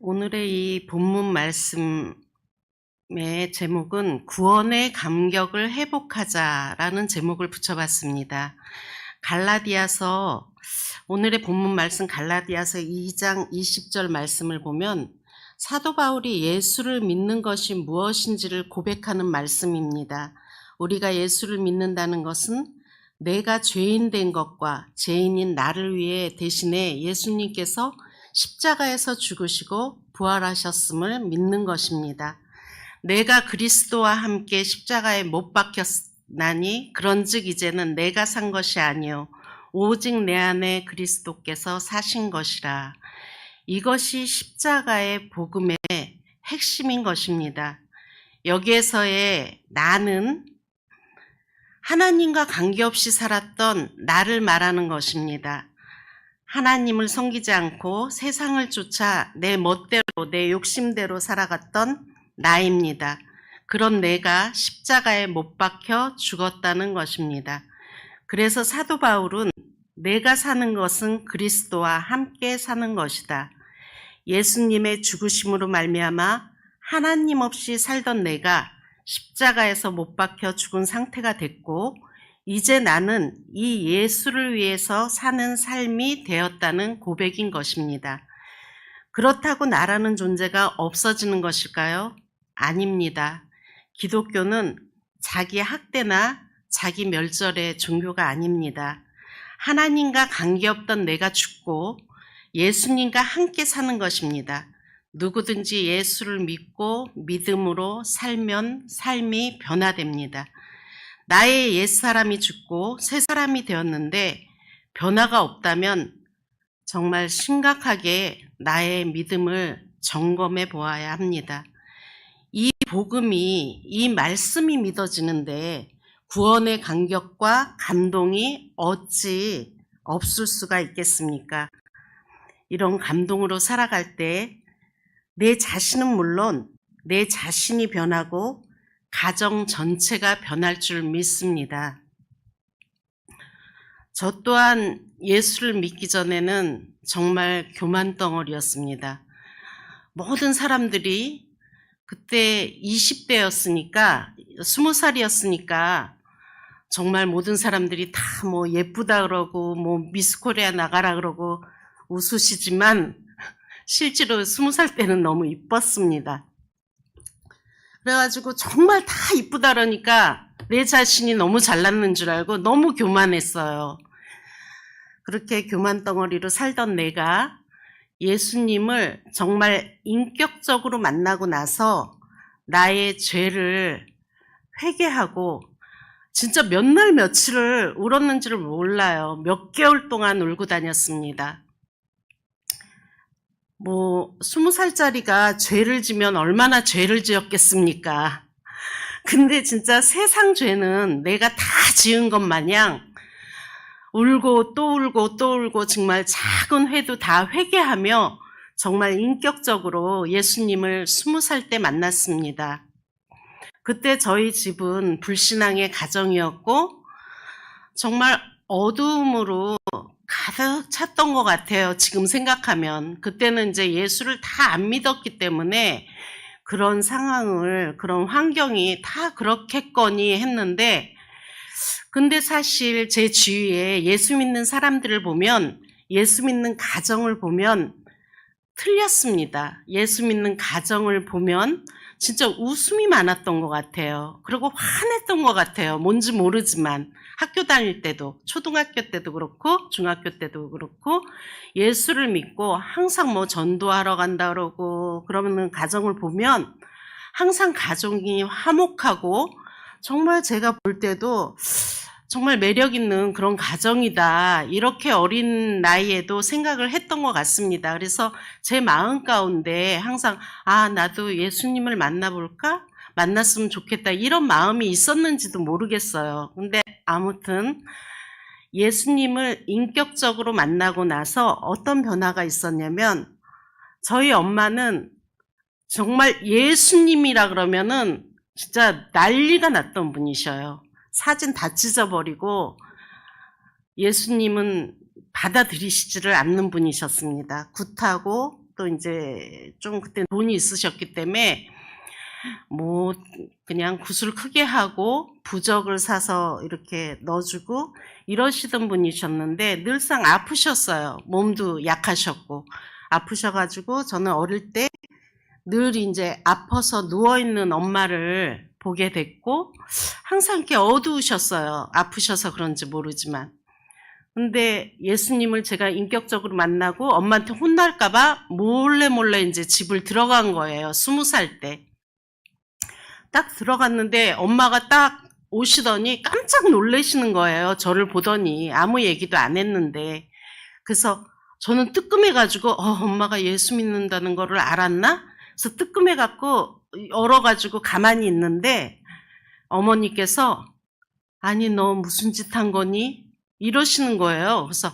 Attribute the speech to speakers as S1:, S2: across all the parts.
S1: 오늘의 이 본문 말씀의 제목은 구원의 감격을 회복하자라는 제목을 붙여봤습니다. 갈라디아서 오늘의 본문 말씀 갈라디아서 2장 20절 말씀을 보면 사도 바울이 예수를 믿는 것이 무엇인지를 고백하는 말씀입니다. 우리가 예수를 믿는다는 것은 내가 죄인 된 것과 죄인인 나를 위해 대신에 예수님께서 십자가에서 죽으시고 부활하셨음을 믿는 것입니다. 내가 그리스도와 함께 십자가에 못 박혔나니 그런즉 이제는 내가 산 것이 아니요 오직 내 안에 그리스도께서 사신 것이라. 이것이 십자가의 복음의 핵심인 것입니다. 여기에서의 나는 하나님과 관계없이 살았던 나를 말하는 것입니다. 하나님을 섬기지 않고 세상을 쫓아 내 멋대로 내 욕심대로 살아갔던 나입니다. 그런 내가 십자가에 못 박혀 죽었다는 것입니다. 그래서 사도 바울은 내가 사는 것은 그리스도와 함께 사는 것이다. 예수님의 죽으심으로 말미암아 하나님 없이 살던 내가 십자가에서 못 박혀 죽은 상태가 됐고 이제 나는 이 예수를 위해서 사는 삶이 되었다는 고백인 것입니다. 그렇다고 나라는 존재가 없어지는 것일까요? 아닙니다. 기독교는 자기 학대나 자기 멸절의 종교가 아닙니다. 하나님과 관계없던 내가 죽고 예수님과 함께 사는 것입니다. 누구든지 예수를 믿고 믿음으로 살면 삶이 변화됩니다. 나의 옛사람이 죽고 새 사람이 되었는데 변화가 없다면 정말 심각하게 나의 믿음을 점검해 보아야 합니다. 이 복음이, 이 말씀이 믿어지는데 구원의 감격과 감동이 어찌 없을 수가 있겠습니까? 이런 감동으로 살아갈 때 내 자신은 물론 내 자신이 변하고 가정 전체가 변할 줄 믿습니다. 저 또한 예수를 믿기 전에는 정말 교만덩어리였습니다. 모든 사람들이 그때 20대였으니까 20살이었으니까 정말 모든 사람들이 다 뭐 예쁘다 그러고 뭐 미스코리아 나가라 그러고 웃으시지만 실제로 20살 때는 너무 이뻤습니다. 그래가지고 정말 다 이쁘다 그러니까 내 자신이 너무 잘났는 줄 알고 너무 교만했어요. 그렇게 교만덩어리로 살던 내가 예수님을 정말 인격적으로 만나고 나서 나의 죄를 회개하고 진짜 몇 날 며칠을 울었는지를 몰라요. 몇 개월 동안 울고 다녔습니다. 20살짜리가 죄를 지면 얼마나 죄를 지었겠습니까? 근데 진짜 세상 죄는 내가 다 지은 것 마냥 울고 또 울고 또 울고 정말 작은 회도 다 회개하며 정말 인격적으로 예수님을 20살 때 만났습니다. 그때 저희 집은 불신앙의 가정이었고 정말 어두움으로 가득 찼던 것 같아요. 지금 생각하면. 그때는 이제 예수를 다 안 믿었기 때문에 그런 상황을, 그런 환경이 다 그렇겠거니 했는데, 근데 사실 제 주위에 예수 믿는 사람들을 보면, 예수 믿는 가정을 보면 틀렸습니다. 예수 믿는 가정을 보면 진짜 웃음이 많았던 것 같아요. 그리고 화냈던 것 같아요. 뭔지 모르지만 학교 다닐 때도, 초등학교 때도 그렇고 중학교 때도 그렇고 예수를 믿고 항상 뭐 전도하러 간다 그러고 그러는 가정을 보면 항상 가정이 화목하고 정말 제가 볼 때도 정말 매력 있는 그런 가정이다. 이렇게 어린 나이에도 생각을 했던 것 같습니다. 그래서 제 마음 가운데 항상 나도 예수님을 만나볼까? 만났으면 좋겠다. 이런 마음이 있었는지도 모르겠어요. 근데 아무튼 예수님을 인격적으로 만나고 나서 어떤 변화가 있었냐면 저희 엄마는 정말 예수님이라 그러면은 진짜 난리가 났던 분이셔요. 사진 다 찢어버리고 예수님은 받아들이시지를 않는 분이셨습니다. 굿하고 또 이제 좀 그때 돈이 있으셨기 때문에 뭐 그냥 굿을 크게 하고 부적을 사서 이렇게 넣어주고 이러시던 분이셨는데 늘상 아프셨어요. 몸도 약하셨고 아프셔가지고 저는 어릴 때 늘 이제 아파서 누워있는 엄마를 보게 됐고 항상 이렇게 어두우셨어요. 아프셔서 그런지 모르지만. 근데 예수님을 제가 인격적으로 만나고 엄마한테 혼날까봐 몰래 이제 집을 들어간 거예요. 20살 때. 딱 들어갔는데 엄마가 딱 오시더니 깜짝 놀라시는 거예요. 저를 보더니 아무 얘기도 안 했는데. 그래서 저는 뜨끔해가지고 엄마가 예수 믿는다는 거를 알았나? 그래서 뜨끔해갖고 얼어가지고 가만히 있는데 어머니께서 아니 너 무슨 짓 한 거니? 이러시는 거예요. 그래서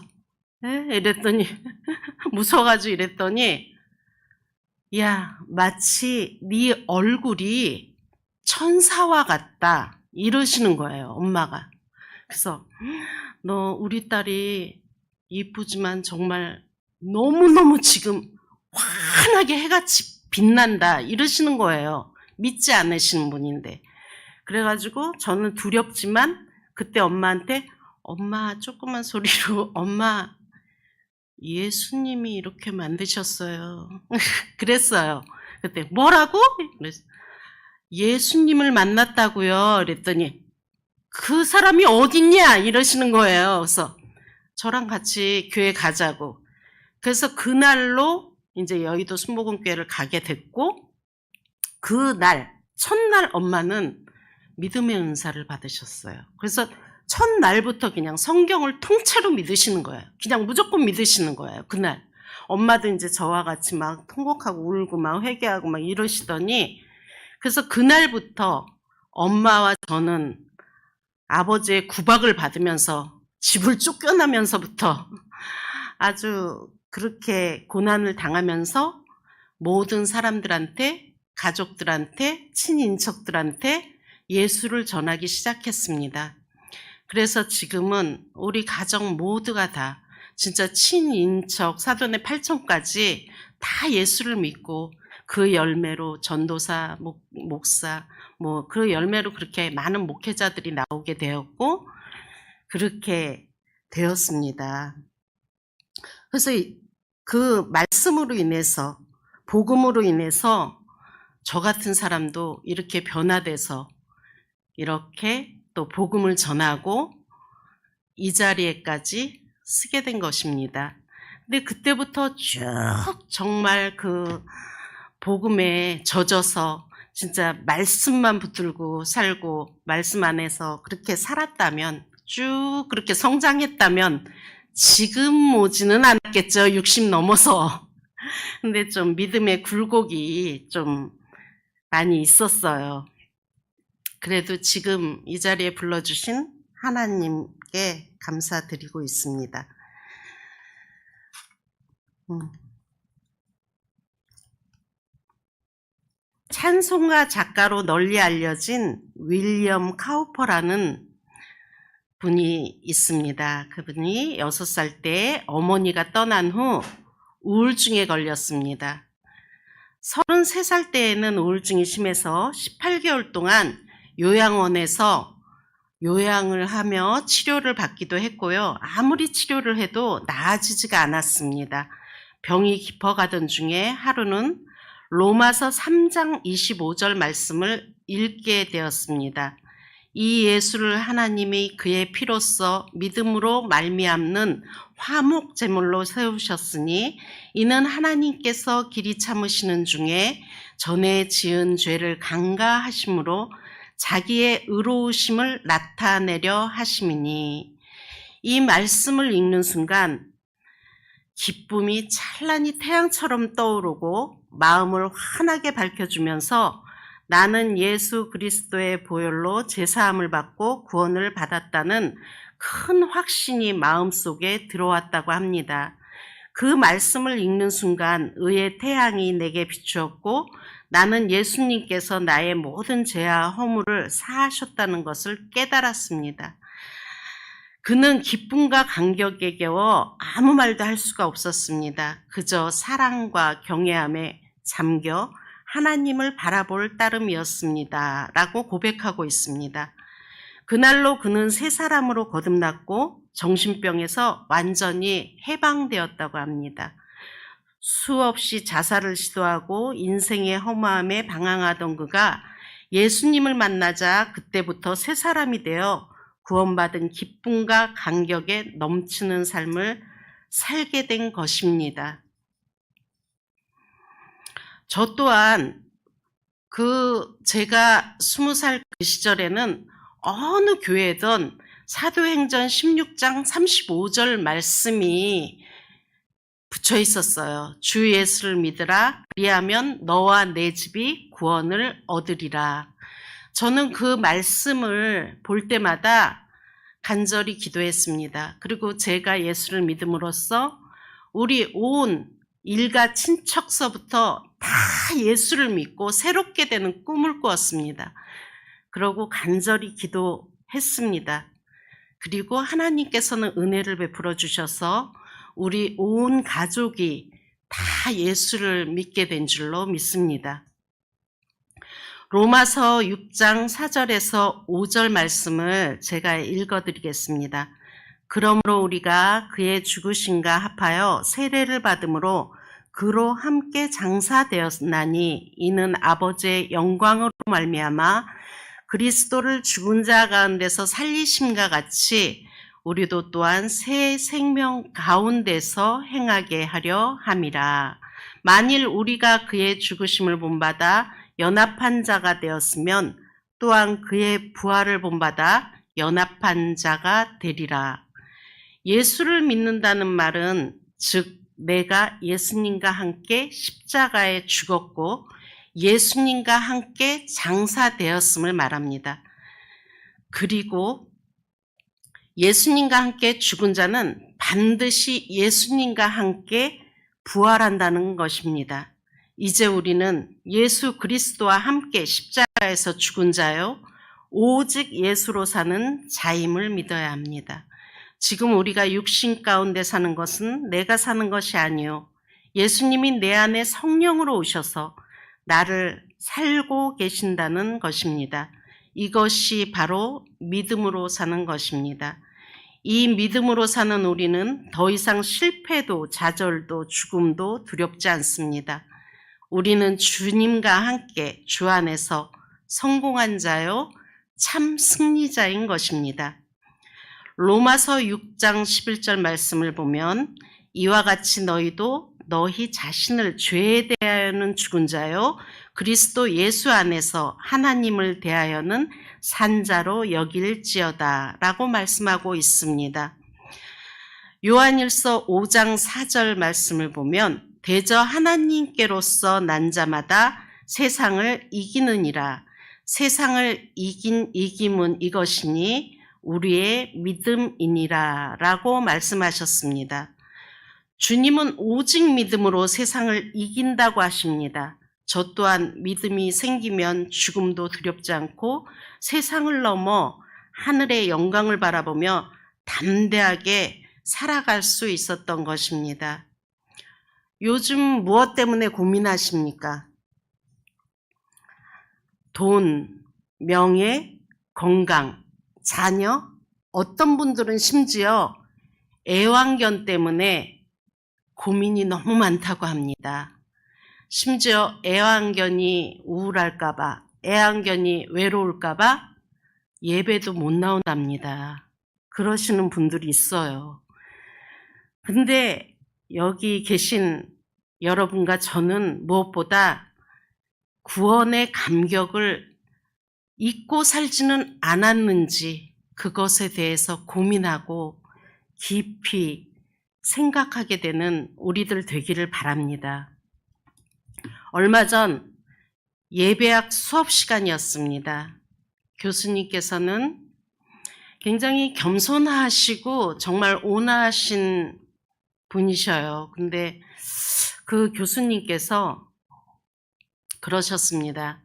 S1: 이랬더니 무서워가지고 이랬더니 야 마치 네 얼굴이 천사와 같다 이러시는 거예요. 엄마가. 그래서 너 우리 딸이 이쁘지만 정말 너무너무 지금 환하게 해같이 빛난다 이러시는 거예요. 믿지 않으시는 분인데. 그래가지고 저는 두렵지만 그때 엄마한테 엄마 조그만 소리로 엄마 예수님이 이렇게 만드셨어요. 그랬어요. 그때 뭐라고? 그래서 예수님을 만났다고요. 그랬더니 그 사람이 어딨냐 이러시는 거예요. 그래서 저랑 같이 교회 가자고. 그래서 그날로 이제 여의도 순복음교회를 가게 됐고 그날 첫날 엄마는 믿음의 은사를 받으셨어요. 그래서 첫날부터 그냥 성경을 통째로 믿으시는 거예요. 그냥 무조건 믿으시는 거예요. 그날. 엄마도 이제 저와 같이 막 통곡하고 울고 막 회개하고 막 이러시더니 그래서 그날부터 엄마와 저는 아버지의 구박을 받으면서 집을 쫓겨나면서부터 아주 그렇게 고난을 당하면서 모든 사람들한테 가족들한테 친인척들한테 예수를 전하기 시작했습니다. 그래서 지금은 우리 가정 모두가 다 진짜 친인척 사돈의 8촌까지 다 예수를 믿고 그 열매로 전도사, 목사 뭐 그 열매로 그렇게 많은 목회자들이 나오게 되었고 그렇게 되었습니다. 그래서 그 말씀으로 인해서 복음으로 인해서 저 같은 사람도 이렇게 변화돼서 이렇게 또 복음을 전하고 이 자리에까지 쓰게 된 것입니다. 근데 그때부터 쭉 정말 그 복음에 젖어서 진짜 말씀만 붙들고 살고 말씀 안에서 그렇게 살았다면 쭉 그렇게 성장했다면 지금 오지는 않았겠죠. 60 넘어서. 근데 좀 믿음의 굴곡이 좀 많이 있었어요. 그래도 지금 이 자리에 불러주신 하나님께 감사드리고 있습니다. 찬송가 작가로 널리 알려진 윌리엄 카우퍼라는 분이 있습니다. 그분이 6살 때 어머니가 떠난 후 우울증에 걸렸습니다. 33살 때에는 우울증이 심해서 18개월 동안 요양원에서 요양을 하며 치료를 받기도 했고요. 아무리 치료를 해도 나아지지가 않았습니다. 병이 깊어가던 중에 하루는 로마서 3장 25절 말씀을 읽게 되었습니다. 이 예수를 하나님이 그의 피로써 믿음으로 말미암는 화목 제물로 세우셨으니 이는 하나님께서 길이 참으시는 중에 전에 지은 죄를 간과하심으로 자기의 의로우심을 나타내려 하심이니. 이 말씀을 읽는 순간 기쁨이 찬란히 태양처럼 떠오르고 마음을 환하게 밝혀주면서 나는 예수 그리스도의 보혈로 제사함을 받고 구원을 받았다는 큰 확신이 마음속에 들어왔다고 합니다. 그 말씀을 읽는 순간 의의 태양이 내게 비추었고 나는 예수님께서 나의 모든 죄와 허물을 사하셨다는 것을 깨달았습니다. 그는 기쁨과 감격에 겨워 아무 말도 할 수가 없었습니다. 그저 사랑과 경외함에 잠겨 하나님을 바라볼 따름이었습니다. 라고 고백하고 있습니다. 그날로 그는 새 사람으로 거듭났고 정신병에서 완전히 해방되었다고 합니다. 수없이 자살을 시도하고 인생의 허무함에 방황하던 그가 예수님을 만나자 그때부터 새 사람이 되어 구원받은 기쁨과 감격에 넘치는 삶을 살게 된 것입니다. 저 또한 제가 20살 그 시절에는 어느 교회든 사도행전 16장 35절 말씀이 붙여 있었어요. 주 예수를 믿으라. 그리하면 너와 내 집이 구원을 얻으리라. 저는 그 말씀을 볼 때마다 간절히 기도했습니다. 그리고 제가 예수를 믿음으로써 우리 온 일가 친척서부터 다 예수를 믿고 새롭게 되는 꿈을 꾸었습니다. 그러고 간절히 기도했습니다. 그리고 하나님께서는 은혜를 베풀어 주셔서 우리 온 가족이 다 예수를 믿게 된 줄로 믿습니다. 로마서 6장 4절에서 5절 말씀을 제가 읽어드리겠습니다. 그러므로 우리가 그의 죽으심과 합하여 세례를 받음으로 그로 함께 장사되었나니 이는 아버지의 영광으로 말미암아 그리스도를 죽은 자 가운데서 살리심과 같이 우리도 또한 새 생명 가운데서 행하게 하려 함이라. 만일 우리가 그의 죽으심을 본받아 연합한 자가 되었으면 또한 그의 부활을 본받아 연합한 자가 되리라. 예수를 믿는다는 말은 즉 내가 예수님과 함께 십자가에 죽었고 예수님과 함께 장사되었음을 말합니다. 그리고 예수님과 함께 죽은 자는 반드시 예수님과 함께 부활한다는 것입니다. 이제 우리는 예수 그리스도와 함께 십자가에서 죽은 자요 오직 예수로 사는 자임을 믿어야 합니다. 지금 우리가 육신 가운데 사는 것은 내가 사는 것이 아니요 예수님이 내 안에 성령으로 오셔서 나를 살고 계신다는 것입니다. 이것이 바로 믿음으로 사는 것입니다. 이 믿음으로 사는 우리는 더 이상 실패도 좌절도 죽음도 두렵지 않습니다. 우리는 주님과 함께 주 안에서 성공한 자요 참 승리자인 것입니다. 로마서 6장 11절 말씀을 보면 이와 같이 너희도 너희 자신을 죄에 대하여는 죽은 자요 그리스도 예수 안에서 하나님을 대하여는 산 자로 여길지어다 라고 말씀하고 있습니다. 요한일서 5장 4절 말씀을 보면 대저 하나님께로서 난 자마다 세상을 이기느니라. 세상을 이긴 이김은 이것이니 우리의 믿음이니라 라고 말씀하셨습니다. 주님은 오직 믿음으로 세상을 이긴다고 하십니다. 저 또한 믿음이 생기면 죽음도 두렵지 않고 세상을 넘어 하늘의 영광을 바라보며 담대하게 살아갈 수 있었던 것입니다. 요즘 무엇 때문에 고민하십니까? 돈, 명예, 건강, 자녀, 어떤 분들은 심지어 애완견 때문에 고민이 너무 많다고 합니다. 심지어 애완견이 우울할까봐, 애완견이 외로울까봐 예배도 못 나온답니다. 그러시는 분들이 있어요. 근데 여기 계신 여러분과 저는 무엇보다 구원의 감격을 잊고 살지는 않았는지 그것에 대해서 고민하고 깊이 생각하게 되는 우리들 되기를 바랍니다. 얼마 전 예배학 수업 시간이었습니다. 교수님께서는 굉장히 겸손하시고 정말 온화하신 분이셔요. 근데 그 교수님께서 그러셨습니다.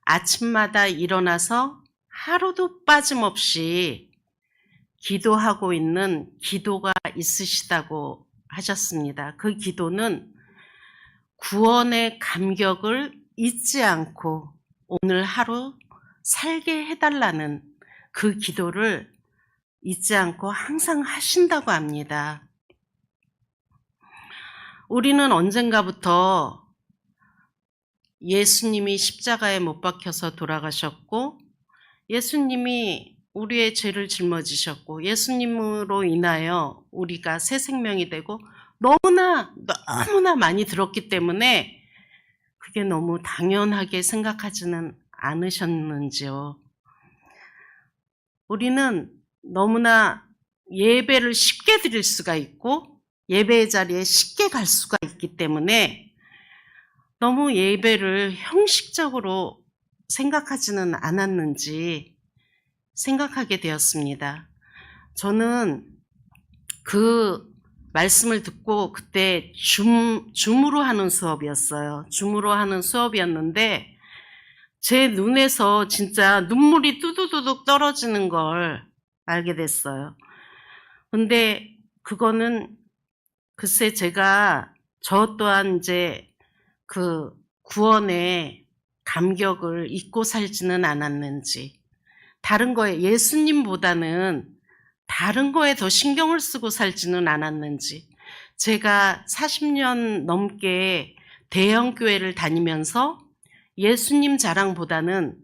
S1: 아침마다 일어나서 하루도 빠짐없이 기도하고 있는 기도가 있으시다고 하셨습니다. 그 기도는 구원의 감격을 잊지 않고 오늘 하루 살게 해달라는 그 기도를 잊지 않고 항상 하신다고 합니다. 우리는 언젠가부터 예수님이 십자가에 못 박혀서 돌아가셨고, 예수님이 우리의 죄를 짊어지셨고, 예수님으로 인하여 우리가 새 생명이 되고 너무나 많이 들었기 때문에 그게 너무 당연하게 생각하지는 않으셨는지요. 우리는 너무나 예배를 쉽게 드릴 수가 있고 예배의 자리에 쉽게 갈 수가 있기 때문에 너무 예배를 형식적으로 생각하지는 않았는지 생각하게 되었습니다. 저는 그 말씀을 듣고 그때 줌으로 하는 수업이었어요. 줌으로 하는 수업이었는데 제 눈에서 진짜 눈물이 뚜두두둑 떨어지는 걸 알게 됐어요. 근데 그거는 글쎄 제가 저 또한 이제 그 구원의 감격을 잊고 살지는 않았는지, 다른 거에 예수님보다는 다른 거에 더 신경을 쓰고 살지는 않았는지, 제가 40년 넘게 대형 교회를 다니면서 예수님 자랑보다는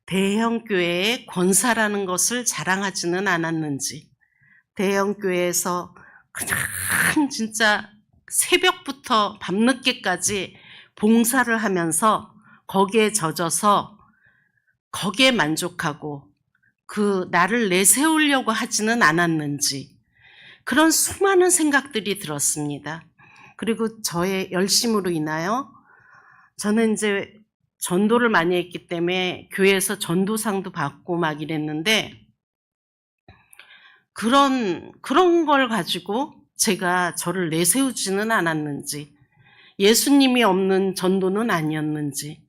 S1: 대형 교회의 권사라는 것을 자랑하지는 않았는지, 대형 교회에서 그냥 진짜 새벽부터 밤늦게까지 봉사를 하면서 거기에 젖어서 거기에 만족하고 그 나를 내세우려고 하지는 않았는지, 그런 수많은 생각들이 들었습니다. 그리고 저의 열심으로 인하여 저는 이제 전도를 많이 했기 때문에 교회에서 전도상도 받고 막 이랬는데, 그런 걸 가지고 제가 저를 내세우지는 않았는지, 예수님이 없는 전도는 아니었는지,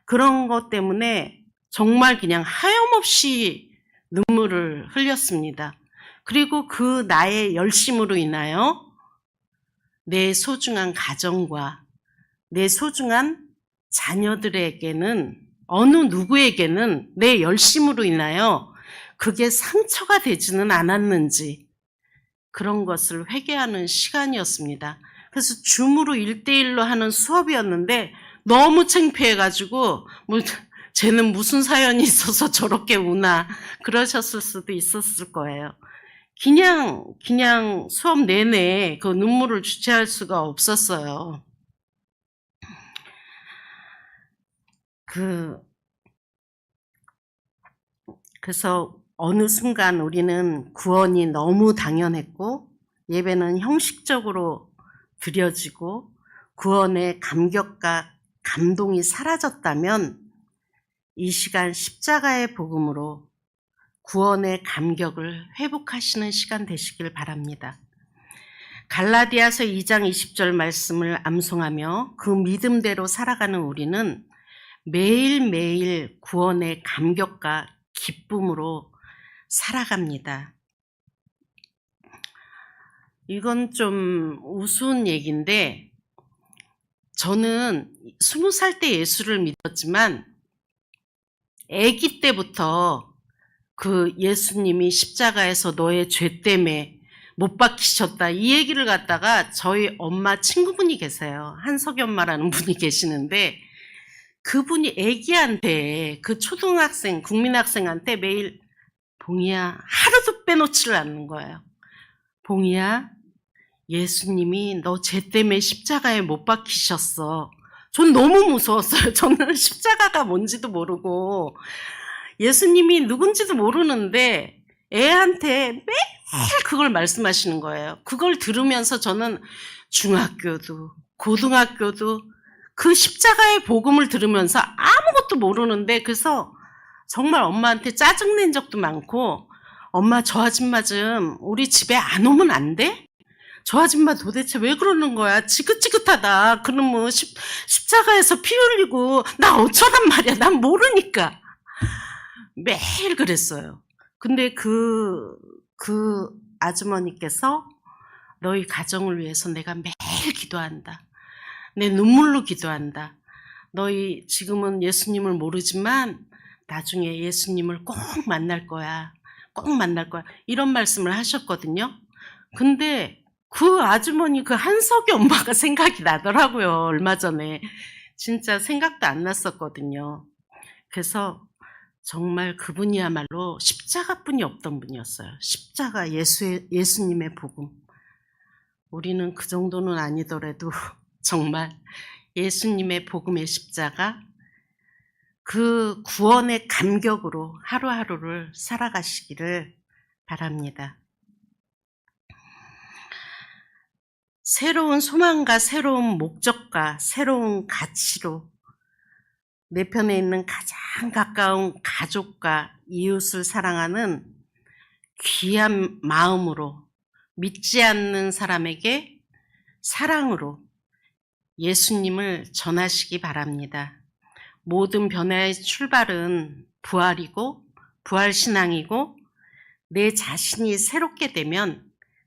S1: 그런 것 때문에 정말 그냥 하염없이 눈물을 흘렸습니다. 그리고 그 나의 열심으로 인하여 내 소중한 가정과 내 소중한 자녀들에게는, 어느 누구에게는 내 열심으로 인하여 그게 상처가 되지는 않았는지, 그런 것을 회개하는 시간이었습니다. 그래서 줌으로 1대1로 하는 수업이었는데 너무 창피해가지고 쟤는 무슨 사연이 있어서 저렇게 우나 그러셨을 수도 있었을 거예요. 그냥 수업 내내 그 눈물을 주체할 수가 없었어요. 그래서 어느 순간 우리는 구원이 너무 당연했고 예배는 형식적으로 드려지고 구원의 감격과 감동이 사라졌다면, 이 시간 십자가의 복음으로 구원의 감격을 회복하시는 시간 되시길 바랍니다. 갈라디아서 2장 20절 말씀을 암송하며 그 믿음대로 살아가는 우리는 매일매일 구원의 감격과 기쁨으로 살아갑니다. 이건 좀 우스운 얘기인데, 저는 20살 때 예수를 믿었지만 아기 때부터 그 예수님이 십자가에서 너의 죄 때문에 못 박히셨다, 이 얘기를 갖다가 저희 엄마 친구분이 계세요. 한석이 엄마라는 분이 계시는데, 그분이 아기한테, 그 초등학생, 국민학생한테 매일 봉이야, 하루도 빼놓지를 않는 거예요. 봉이야, 예수님이 너 죄 때문에 십자가에 못 박히셨어. 전 너무 무서웠어요. 저는 십자가가 뭔지도 모르고 예수님이 누군지도 모르는데 애한테 매일 그걸 말씀하시는 거예요. 그걸 들으면서 저는 중학교도 고등학교도 그 십자가의 복음을 들으면서 아무것도 모르는데, 그래서 정말 엄마한테 짜증낸 적도 많고, 엄마 저 아줌마 좀 우리 집에 안 오면 안 돼? 저 아줌마 도대체 왜 그러는 거야? 지긋지긋하다. 그러면 십자가에서 피 흘리고 나 어쩌란 말이야. 난 모르니까. 매일 그랬어요. 근데 그 그 아주머니께서 너희 가정을 위해서 내가 매일 기도한다. 내 눈물로 기도한다. 너희 지금은 예수님을 모르지만 나중에 예수님을 꼭 만날 거야. 꼭 만날 거야. 이런 말씀을 하셨거든요. 근데 그 아주머니 그 한석이 엄마가 생각이 나더라고요. 얼마 전에. 진짜 생각도 안 났었거든요. 그래서 정말 그분이야말로 십자가뿐이 없던 분이었어요. 십자가 예수님의 복음. 우리는 그 정도는 아니더라도 정말 예수님의 복음의 십자가, 그 구원의 감격으로 하루하루를 살아가시기를 바랍니다. 새로운 소망과 새로운 목적과 새로운 가치로 내 편에 있는 가장 가까운 가족과 이웃을 사랑하는 귀한 마음으로, 믿지 않는 사람에게 사랑으로 예수님을 전하시기 바랍니다. 모든 변화의 출발은 부활이고 부활신앙이고, 내 자신이 새롭게 되면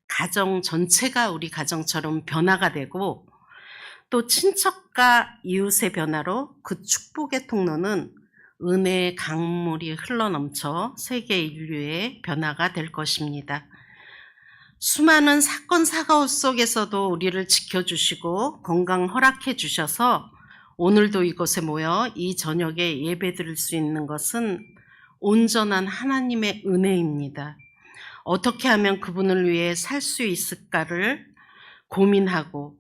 S1: 가정 전체가 우리 가정처럼 변화가 되고, 또 친척과 이웃의 변화로 그 축복의 통로는 은혜의 강물이 흘러넘쳐 세계 인류의 변화가 될 것입니다. 수많은 사건 사고 속에서도 우리를 지켜주시고 건강 허락해 주셔서 오늘도 이곳에 모여 이 저녁에 예배 드릴 수 있는 것은 온전한 하나님의 은혜입니다. 어떻게 하면 그분을 위해 살 수 있을까를 고민하고,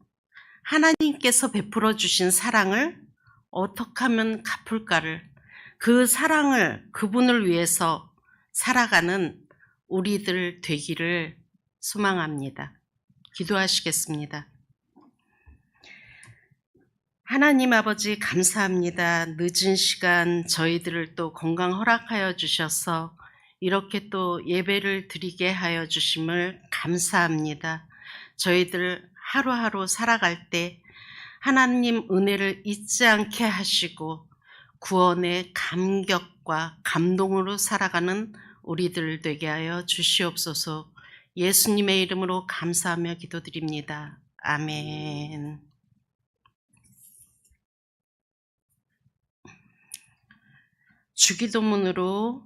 S1: 하나님께서 베풀어 주신 사랑을 어떻게 하면 갚을까를, 그 사랑을 그분을 위해서 살아가는 우리들 되기를 소망합니다. 기도하시겠습니다. 하나님 아버지 감사합니다. 늦은 시간 저희들을 또 건강 허락하여 주셔서 이렇게 또 예배를 드리게 하여 주심을 감사합니다. 저희들 하루하루 살아갈 때 하나님 은혜를 잊지 않게 하시고 구원의 감격과 감동으로 살아가는 우리들 되게 하여 주시옵소서. 예수님의 이름으로 감사하며 기도드립니다. 아멘. 주기도문으로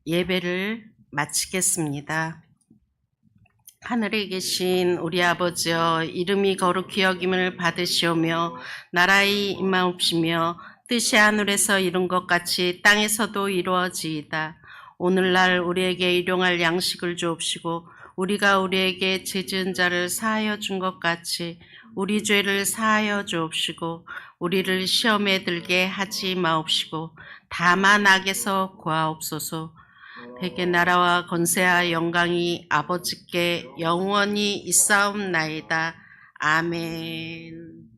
S1: 예배를 마치겠습니다. 하늘에 계신 우리 아버지여, 이름이 거룩히 여김을 받으시오며 나라의 임하옵시며 뜻이 하늘에서 이룬 것 같이 땅에서도 이루어지이다. 오늘날 우리에게 일용할 양식을 주옵시고 우리가 우리에게 죄 지은 자를 사하여 준 것 같이 우리 죄를 사하여 주옵시고 우리를 시험에 들게 하지 마옵시고 다만 악에서 구하옵소서. 대개 나라와 권세와 영광이 아버지께 영원히 있사옵나이다. 아멘.